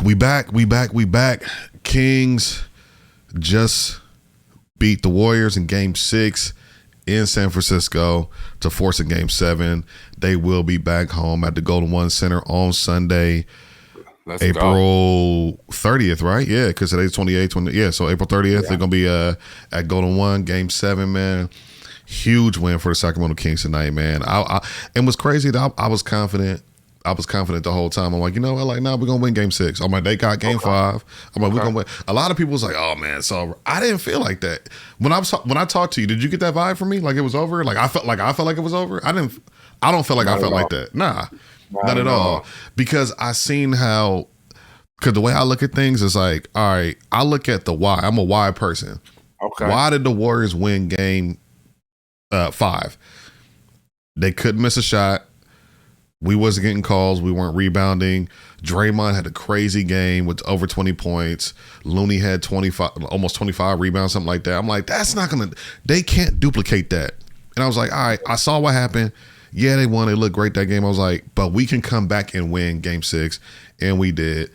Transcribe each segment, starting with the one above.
We back. Kings just beat the Warriors in Game 6 in San Francisco to force a Game 7. They will be back home at the Golden One Center on Sunday, April 30th, right? Yeah, because today's 28th. Yeah, so April 30th, they're going to be at Golden One, Game 7, man. Huge win for the Sacramento Kings tonight, man. And what's crazy, I was confident. The whole time. I'm like, we're going to win Game 6. I'm like, they got Game 5. I'm like, we're going to win. A lot of people was like, oh, man, it's over. I didn't feel like that. When I talked to you, did you get that vibe from me? Like it was over? Like I felt like it was over? I don't feel like I felt like that. Nah, not at all. Because I seen how, because the way I look at things is like, all right, I look at the why. I'm a why person. Okay. Why did the Warriors win Game 5? They couldn't miss a shot. We wasn't getting calls. We weren't rebounding. Draymond had a crazy game with over 20 points. Looney had almost 25 rebounds, something like that. I'm like, they can't duplicate that. And I was like, all right, I saw what happened. Yeah, they won. They looked great that game. I was like, but we can come back and win Game 6. And we did.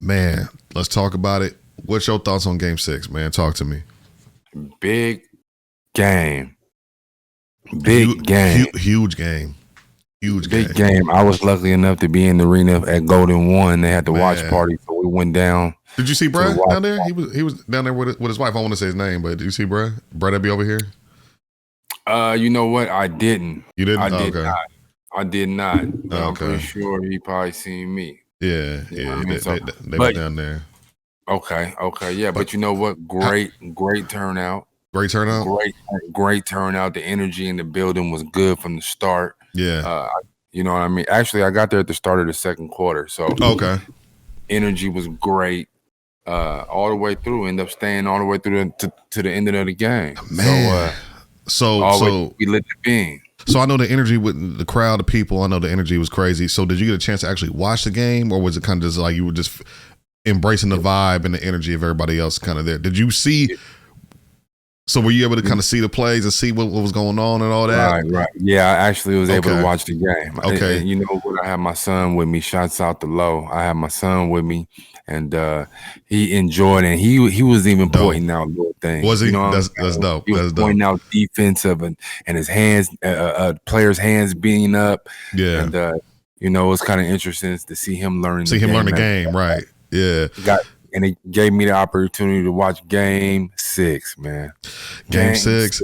Man, let's talk about it. What's your thoughts on Game 6, man? Talk to me. Big game. Huge game. Big game. I was lucky enough to be in the arena at Golden One. They had the watch party, so we went down. Did you see Brad down there? He was down there with his wife. I want to say his name, but did you see Brad? Brad be over here? You know what? I didn't. You didn't? I did not. Okay. I'm pretty sure he probably seen me. Yeah. They were down there. Okay. Yeah, but you know what? Great turnout. Great turnout? Great turnout. The energy in the building was good from the start. Yeah. You know what I mean? Actually, I got there at the start of the second quarter. So okay. Energy was great. All the way through. End up staying all the way through to the end of the game. Man. So we lit the beam. So I know the energy with the crowd, the people, I know the energy was crazy. So did you get a chance to actually watch the game, or was it kind of just like you were just embracing the vibe and the energy of everybody else kind of there? Did you see? So were you able to kind of see the plays and see what was going on and all that? Right. Yeah, I actually was able to watch the game. Okay. And you know what? I have my son with me. Shouts out to Low. I have my son with me, and he enjoyed it. And he was even pointing out little things. Was he? You know that's dope. He was pointing out defensive and his hands, players' hands being up. Yeah. And it's kind of interesting to see him learn. Learn the game, right? Yeah. And it gave me the opportunity to watch Game 6, man. Game 6,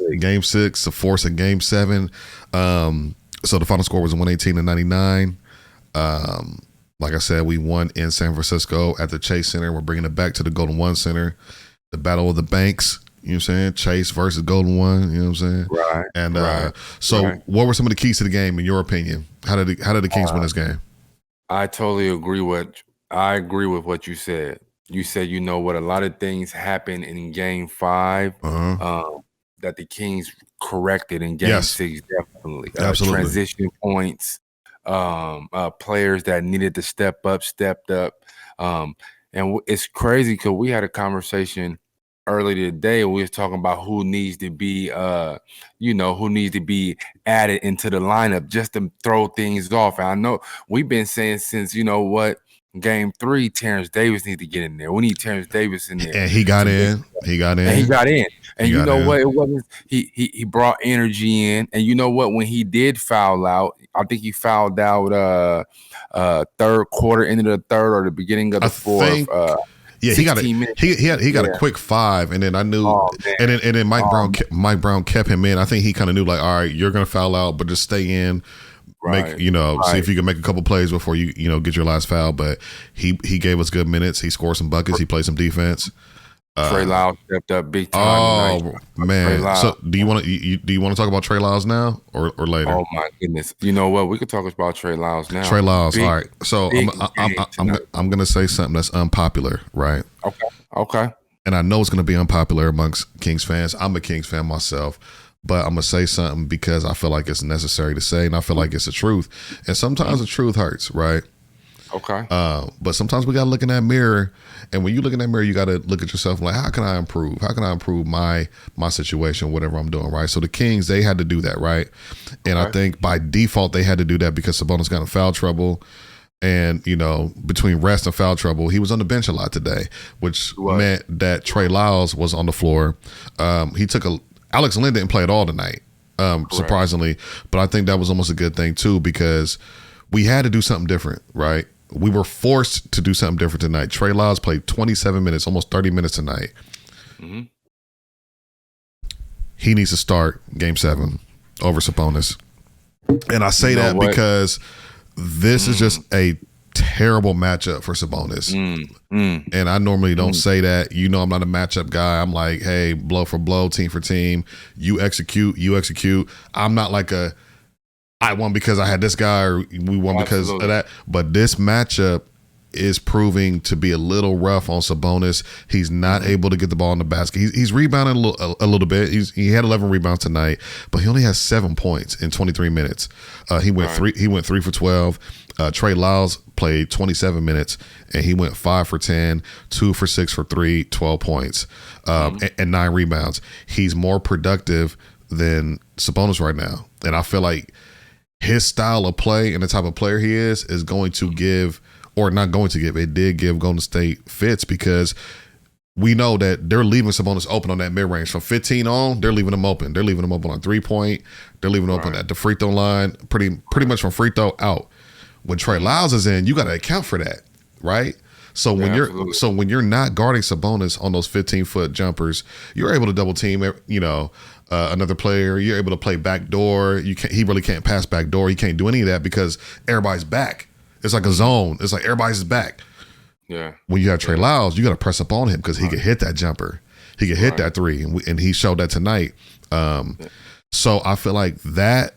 to force a Game 7. So the final score was 118-99. Like I said, we won in San Francisco at the Chase Center. We're bringing it back to the Golden One Center. The battle of the banks, you know what I'm saying? Chase versus Golden One, you know what I'm saying? Right. And what were some of the keys to the game, in your opinion? How did the Kings win this game? I totally agree with what you said. You said, you know what, a lot of things happened in Game 5 that the Kings corrected in Game 6, definitely. Absolutely. Transition points, players that needed to step up, stepped up. And it's crazy because we had a conversation earlier today. We was talking about who needs to be, added into the lineup just to throw things off. And I know we've been saying since, Game 3, Terrence Davis need to get in there. We need Terrence Davis in there. And he got in. And you know what? It wasn't. He brought energy in. And you know what? When he did foul out, I think he fouled out third quarter, end of the third, or the beginning of the fourth. He got a quick 5, and then I knew, and then Mike Brown kept him in. I think he kind of knew, like, all right, you're gonna foul out, but just stay in. See if you can make a couple plays before you get your last foul. But he gave us good minutes. He scored some buckets. He played some defense. Trey Lyles stepped up big time. Oh man! So do you want to talk about Trey Lyles now or later? Oh my goodness! You know what? We could talk about Trey Lyles now. Trey Lyles. All right. So I'm gonna say something that's unpopular, right? Okay. And I know it's gonna be unpopular amongst Kings fans. I'm a Kings fan myself. But I'm going to say something because I feel like it's necessary to say, and I feel like it's the truth. And sometimes the truth hurts, right? Okay. But sometimes we got to look in that mirror. And when you look in that mirror, you got to look at yourself like, how can I improve? How can I improve my situation, whatever I'm doing, right? So the Kings, they had to do that, right? And I think by default, they had to do that because Sabonis got in foul trouble. And, between rest and foul trouble, he was on the bench a lot today, which meant that Trey Lyles was on the floor. Alex Len didn't play at all tonight, surprisingly. But I think that was almost a good thing, too, because we had to do something different, right? We were forced to do something different tonight. Trey Lyles played 27 minutes, almost 30 minutes tonight. Mm-hmm. He needs to start Game 7 over Sabonis. And I say that because this is just a terrible matchup for Sabonis. And I normally don't say that. I'm not a matchup guy. I'm like, hey, blow for blow, team for team. You execute. I'm not like I won because I had this guy or we won because of that. But this matchup is proving to be a little rough on Sabonis. He's not able to get the ball in the basket. He's rebounding a little bit. He had 11 rebounds tonight, but he only has 7 points in 23 minutes. He went 3 for 12. Trey Lyles played 27 minutes and he went 5 for 10, 2 for 6 for 3, 12 points, and 9 rebounds. He's more productive than Sabonis right now, and I feel like his style of play and the type of player he is going to give. Or not going to give. It did give Golden State fits because we know that they're leaving Sabonis open on that mid-range. From 15 on, they're leaving him open. They're leaving him open on 3-point. They're leaving him open at the free throw line, pretty much from free throw out. When Trey Lyles is in, you got to account for that, right? So when you're not guarding Sabonis on those 15-foot jumpers, you're able to double team, another player. You're able to play backdoor. He really can't pass backdoor. He can't do any of that because everybody's back. It's like a zone. It's like everybody's back. Yeah. When you have Trey Lyles, you got to press up on him because he could hit that jumper. He could hit that three, and he showed that tonight. So I feel like that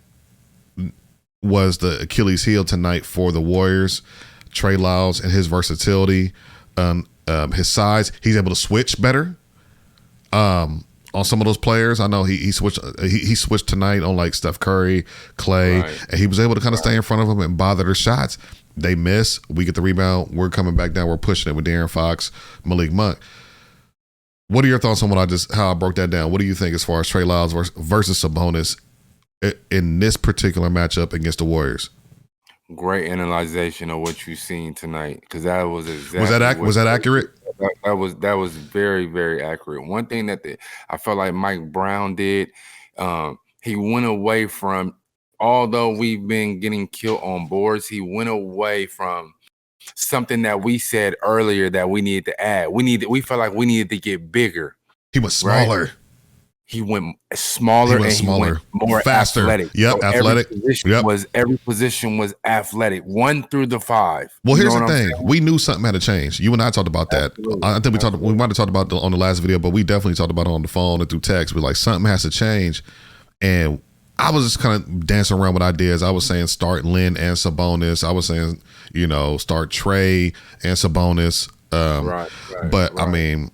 was the Achilles heel tonight for the Warriors. Trey Lyles and his versatility, his size. He's able to switch better. On some of those players, I know he switched. He switched tonight on like Steph Curry, Klay, and he was able to kind of stay in front of them and bother their shots. They miss. We get the rebound. We're coming back down. We're pushing it with De'Aaron Fox, Malik Monk. What are your thoughts on how I broke that down? What do you think as far as Trey Lyles versus Sabonis in this particular matchup against the Warriors? Great analyzation of what you've seen tonight, because that was exactly was that accurate? That was very, very accurate. One thing that I felt like Mike Brown did, he went away from, although we've been getting killed on boards, he went away from something that we said earlier that we needed to add. We felt like we needed to get bigger. He was smaller. Right? He went smaller. He went more faster. Athletic. Yep, so athletic. Every position was athletic. 1 through the 5. Well, here's the thing: we knew something had to change. You and I talked about that. I think we might have talked about it on the last video, but we definitely talked about it on the phone and through text. We're like, something has to change, and I was just kind of dancing around with ideas. I was saying start Lynn and Sabonis. I was saying, start Trey and Sabonis. But I mean,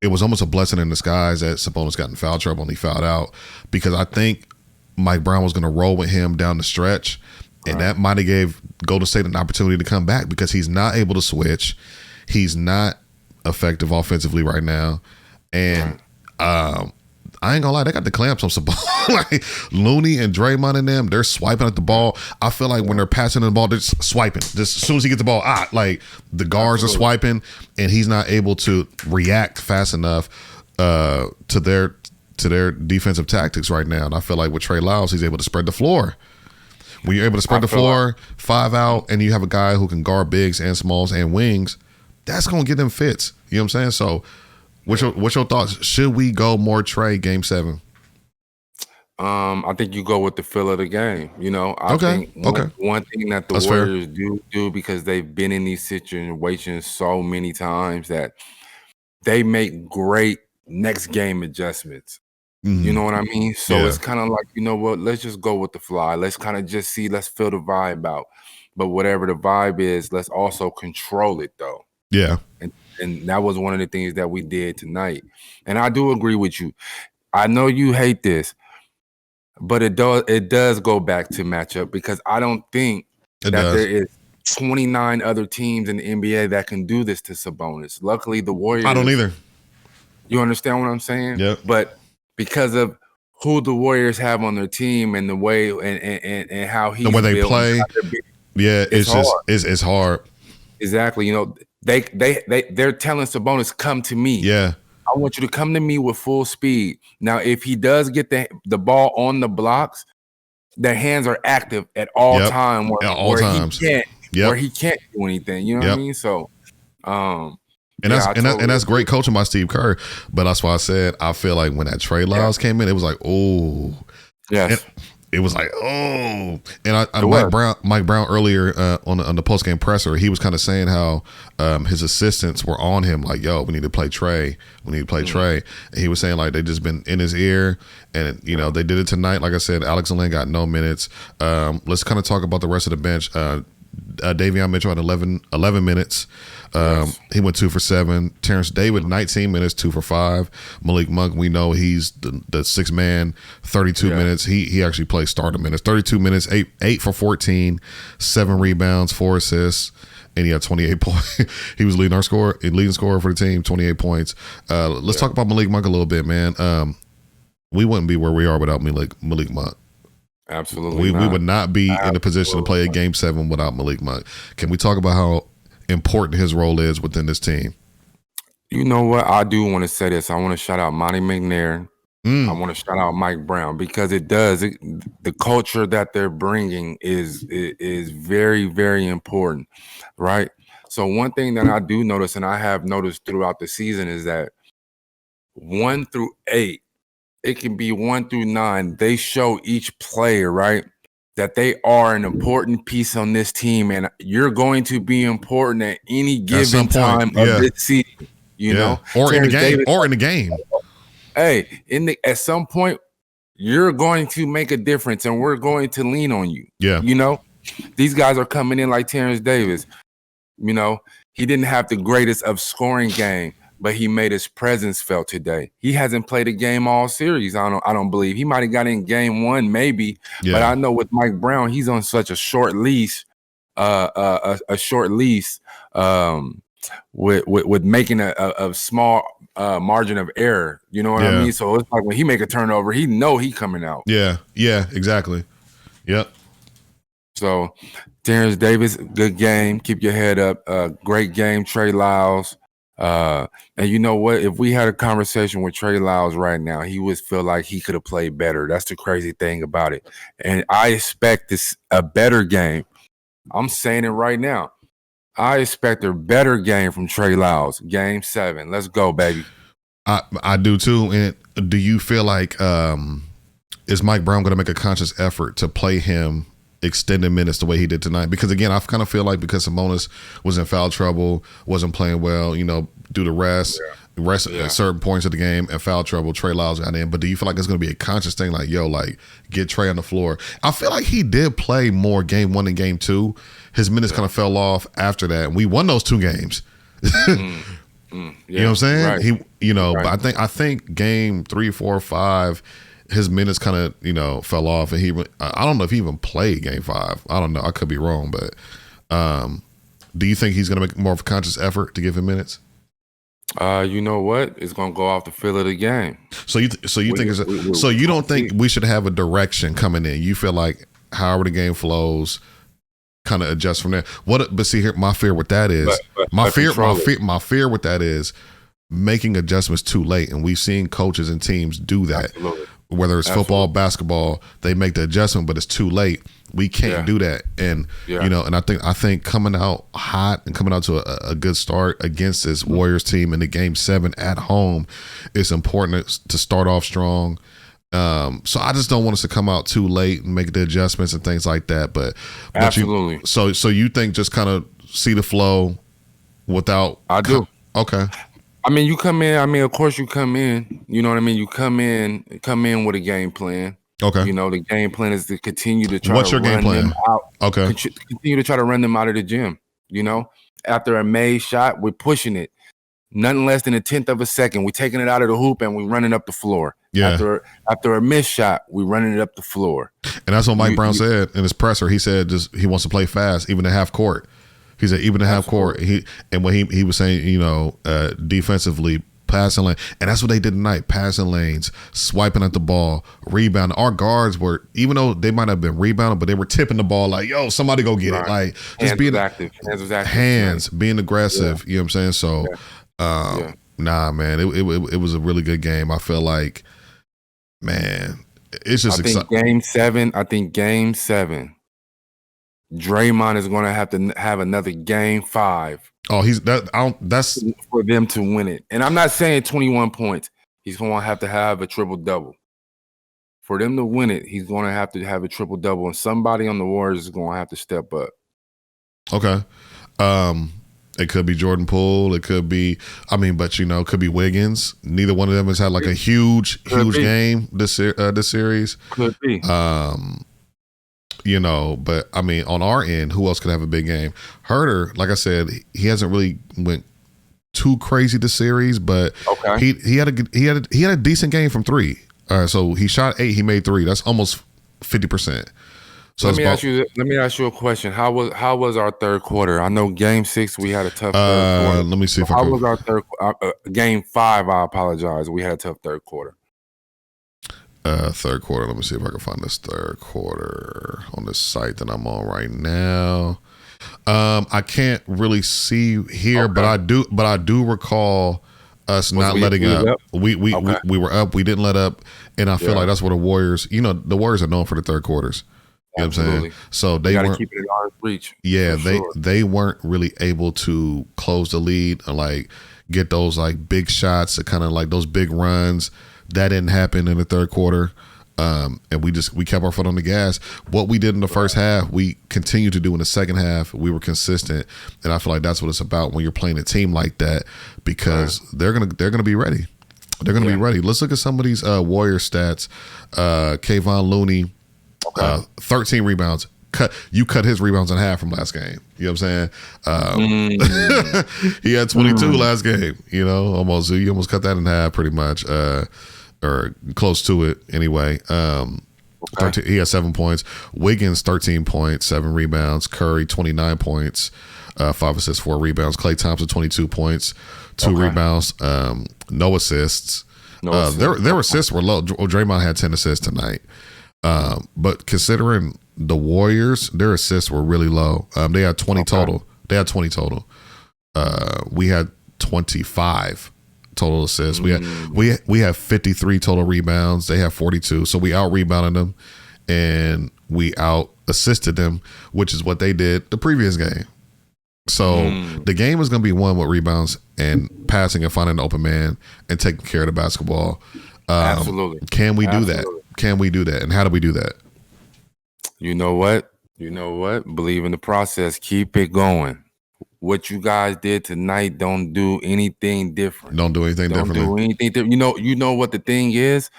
it was almost a blessing in disguise that Sabonis got in foul trouble and he fouled out, because I think Mike Brown was going to roll with him down the stretch, and that might have gave Golden State an opportunity to come back, because he's not able to switch. He's not effective offensively right now. And I ain't gonna lie, they got the clamps on Sabonis. Like Looney and Draymond and them, they're swiping at the ball. I feel like when they're passing the ball, they're just swiping. Just as soon as he gets the ball, like the guards are swiping, and he's not able to react fast enough to their defensive tactics right now. And I feel like with Trey Lyles, he's able to spread the floor. When you're able to spread the floor, 5 out, and you have a guy who can guard bigs and smalls and wings, that's gonna get them fits. You know what I'm saying? So what's your thoughts? Should we go more Trey Game 7? I think you go with the feel of the game. I think one thing that the Warriors do, because they've been in these situations so many times, that they make great next game adjustments. You know what I mean? So it's kind of like, let's just go with the fly. Let's kind of just see, let's feel the vibe out. But whatever the vibe is, let's also control it though. Yeah. And that was one of the things that we did tonight. And I do agree with you. I know you hate this, but it does go back to matchup, because I don't think there is 29 other teams in the NBA that can do this to Sabonis. Luckily, the Warriors. I don't either. You understand what I'm saying? Yeah. But because of who the Warriors have on their team and the way and how he's the way they play. Yeah, it's hard. just it's hard. Exactly. You know, they're telling Sabonis, come to me. Yeah. I want you to come to me with full speed. Now, if he does get the ball on the blocks, their hands are active at all time where times. He can't do anything. You know what I mean? So and that's great coaching by Steve Kerr. But that's why I said I feel like when that Trey Lyles came in, it was like, oh. Yes. It was like, oh, and Mike Brown earlier on the post game presser, he was kind of saying how his assistants were on him, like, yo, we need to play Trey, Trey. And he was saying like they just been in his ear, and you know they did it tonight. Like I said, Alex Len got no minutes. Let's kind of talk about the rest of the bench. Davion Mitchell had 11 minutes. He went 2 for 7. Terrence David, 19 minutes, 2 for 5. Malik Monk, we know he's the sixth man, 32 minutes. He actually played starter minutes. 32 minutes, 8 for 14, 7 rebounds, 4 assists, and he had 28 points. He was leading scorer for the team, 28 points. Let's talk about Malik Monk a little bit, man. We wouldn't be where we are without Malik Monk. Absolutely, we would not be in a position to play a Game 7 without Malik Monk. Can we talk about how important his role is within this team? You know what? I do want to say this. I want to shout out Monty McNair. I want to shout out Mike Brown because the culture that they're bringing is very, very important, right? So one thing that I do notice, and I have noticed throughout the season, is that 1 through 8, it can be 1 through 9. They show each player, right, that they are an important piece on this team, and you're going to be important at any given time of this season. You know, or in the game, Hey, at some point, you're going to make a difference, and we're going to lean on you. Yeah, you know, these guys are coming in like Terrence Davis. You know, he didn't have the greatest of scoring game, but he made his presence felt today. He hasn't played a game all series. I don't believe. He might have got in game 1, maybe. Yeah. But I know with Mike Brown, he's on such a short leash, with making a small margin of error. You know what I mean? So it's like when he make a turnover, he know he coming out. Yeah, exactly. Yep. So Terrence Davis, good game. Keep your head up. Great game, Trey Lyles. And you know what? If we had a conversation with Trey Lyles right now, he would feel like he could have played better. That's the crazy thing about it. And I expect a better game. I'm saying it right now. I expect a better game from Trey Lyles. Game 7. Let's go, baby. I do too. And do you feel like is Mike Brown going to make a conscious effort to play him extended minutes the way he did tonight? Because again, I kind of feel like because Sabonis was in foul trouble, wasn't playing well, you know, due to rest at certain points of the game and foul trouble, Trey Lyles got in. But do you feel like it's going to be a conscious thing, like, yo, like, get Trey on the floor? I feel like he did play more game 1 and game 2. His minutes kind of fell off after that, and we won those 2 games. You know what I'm saying? Right. But I think game 3, 4, 5, his minutes kind of, you know, fell off, and I don't know if he even played game 5. I don't know. I could be wrong, but do you think he's going to make more of a conscious effort to give him minutes? You know what? It's going to go off the feel of the game. So you don't think we should have a direction coming in? You feel like however the game flows, kind of adjust from there. But see here, my fear with that is my fear with that is making adjustments too late, and we've seen coaches and teams do that. Absolutely. Whether it's football, basketball, they make the adjustment, but it's too late. We can't do that, and you know, and I think coming out hot and coming out to a good start against this Warriors team in the Game 7 at home, it's important to start off strong. So I just don't want us to come out too late and make the adjustments and things like that. But absolutely. So you think just kind of see the flow without? I do. Okay. I mean, you come in. I mean, of course, you come in. You know what I mean. You come in with a game plan. Okay. You know, the game plan is to continue to try. What's your game plan? Them out. Okay. Continue to try to run them out of the gym. You know, after a made shot, we're pushing it. Nothing less than 1/10 of a second. We're taking it out of the hoop and we're running up the floor. Yeah. After a missed shot, we're running it up the floor. And that's what Mike Brown said in his presser. He said he wants to play fast, even at half court. He said even at half court. When he was saying, you know, defensively, passing lane, and that's what they did tonight. Passing lanes, swiping at the ball, rebounding. Our guards were, even though they might have been rebounding, but they were tipping the ball like, "Yo, somebody go get it!" Like just being active, being aggressive. You know what I'm saying? So, nah, man, it was a really good game. I feel like, man, it's just exciting. I think game 7. Draymond is going to have another game 5. Oh, that's for them to win it. And I'm not saying 21 points. He's going to have a triple-double. For them to win it, he's going to have a triple-double, and somebody on the Warriors is going to have to step up. Okay. It could be Jordan Poole. It could be, but it could be Wiggins. Neither one of them has had like a huge game this series. Could be. But on our end, who else could have a big game? Herter, like I said, he hasn't really went too crazy this series, but he had a decent game from 3. So he shot 8, he made 3. That's almost 50%. So let me ask you a question. How was our third quarter? I know game 6 we had a tough third quarter. Let me see if how was our third game 5? I apologize. We had a tough third quarter. Third quarter. Let me see if I can find this third quarter on this site that I'm on right now. I can't really see here, but I do recall us not letting up. We were up. We didn't let up, and I feel like that's what the Warriors. The Warriors are known for the third quarters. You know what I'm saying? So they weren't keep it in arm's reach. Yeah, they weren't really able to close the lead and like get those like big shots, kind of like those big runs. That didn't happen in the third quarter. And we kept our foot on the gas. What we did in the first half, we continued to do in the second half. We were consistent, and I feel like that's what it's about when you're playing a team like that, because they're gonna be ready. They're gonna be ready. Let's look at some of these Warrior stats. Kayvon Looney, 13 rebounds. You cut his rebounds in half from last game. You know what I'm saying? He had 22 last game. You almost cut that in half pretty much. Or close to it anyway. 13, he had 7 points. Wiggins 13 points, 7 rebounds. Curry 29 points, 5 assists, 4 rebounds. Klay Thompson 22 points, 2 rebounds, no assists. Their assists were low. Draymond had 10 assists tonight. But considering the Warriors, their assists were really low. They had 20 total. We had 25 total assists. We have 53 total rebounds. They have 42. So we out rebounded them and we out assisted them, which is what they did the previous game. So the game is going to be won with rebounds and passing and finding an open man and taking care of the basketball. Absolutely. Can we do that? Can we do that? And how do we do that? You know what? Believe in the process. Keep it going. What you guys did tonight, don't do anything different. Don't do anything different. You know what the thing is?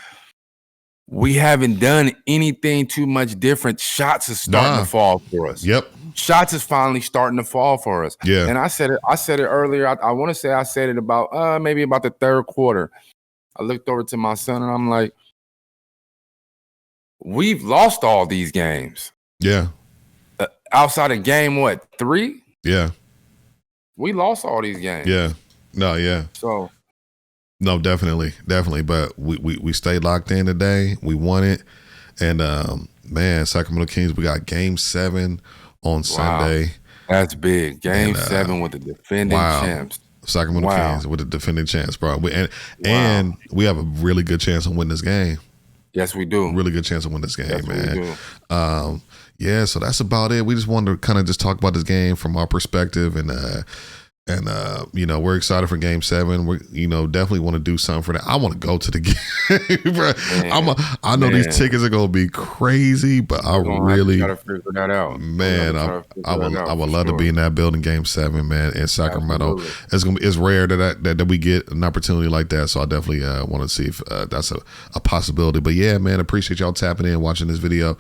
We haven't done anything too much different. Shots are starting to fall for us. Yep. Shots is finally starting to fall for us. Yeah. And I said it earlier. I want to say I said it about maybe about the third quarter. I looked over to my son and I'm like, we've lost all these games. Yeah. Outside of game 3? Yeah. We lost all these games. Yeah. No, yeah. So. No, definitely. But we stayed locked in today. We won it. And, Sacramento Kings, we got game 7 on Sunday. That's big. Game 7 with the defending champs. Sacramento Kings with the defending champs, bro. And we have a really good chance of winning this game. Yes, we do. Really good chance of winning this game, yes, man. We do. So that's about it. We just wanted to kind of just talk about this game from our perspective, and we're excited for Game 7. We definitely want to do something for that. I want to go to the game, bro. I know these tickets are gonna be crazy, but I really gotta figure that out, man. I would love to be in that building, Game 7, man, in Sacramento. Absolutely. It's rare that we get an opportunity like that, so I definitely want to see if that's a possibility. But yeah, man, appreciate y'all tapping in, watching this video.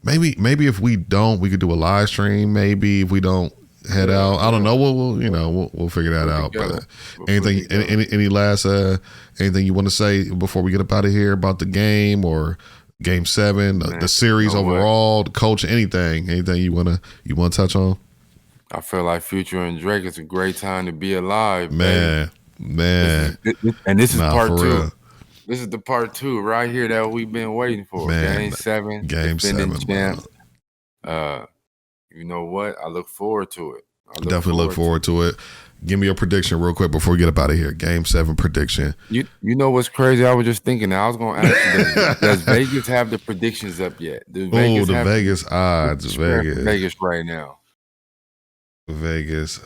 Maybe if we don't, we could do a live stream. Maybe if we don't head out, I don't know. We'll figure that out. But any last anything you want to say before we get up out of here about the game or Game 7, the series overall, the coach, anything you want to touch on? I feel like Future and Drake is a great time to be alive, baby. Man. This is part For 2. real. This is the part 2 right here that we've been waiting for. Man, Game 7, Game defending 7, champs. bro. You know what? I look forward to it. Definitely look forward to it. Give me your prediction real quick before we get up out of here. Game 7 prediction. You know what's crazy? I was just thinking. I was going to ask you, does Vegas have the predictions up yet? The Vegas odds. Vegas right now. Vegas.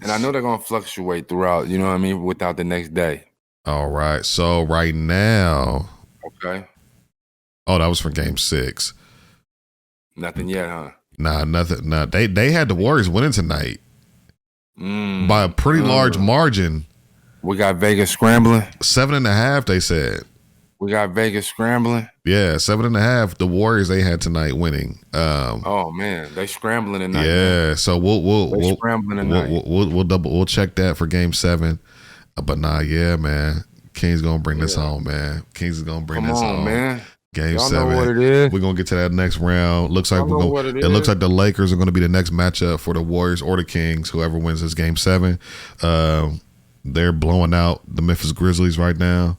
And I know they're going to fluctuate throughout, you know what I mean, without the next day. All right. So right now. Okay. Oh, that was for Game 6. Nothing yet, huh? Nah, nothing. Nah, they had the Warriors winning tonight by a pretty large margin. We got Vegas scrambling. 7.5, they said. We got Vegas scrambling. Yeah, 7.5. The Warriors they had tonight winning. Oh man, they scrambling tonight. Yeah, man. So we'll scrambling tonight. We'll check that for Game 7. But nah, yeah, man. Kings gonna bring this home, man. Kings is gonna bring this home, man. Game Y'all 7. know what it is. We're gonna get to that next round. Looks like it looks like the Lakers are gonna be the next matchup for the Warriors or the Kings. Whoever wins this Game 7. They're blowing out the Memphis Grizzlies right now.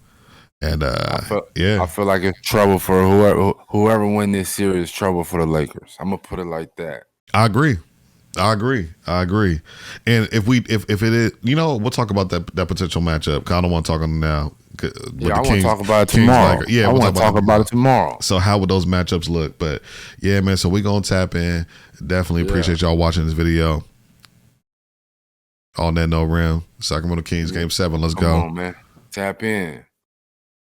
And I feel like it's trouble for whoever win this series. Trouble for the Lakers. I'm gonna put it like that. I agree. And if it is, we'll talk about that potential matchup. I don't want to talk on it now. I want to talk about it tomorrow. I want to talk about it tomorrow. So how would those matchups look? But yeah, man. So we gonna tap in. Definitely appreciate y'all watching this video. On that no rim, Sacramento Kings Game 7. Let's go. Come on, man. Tap in.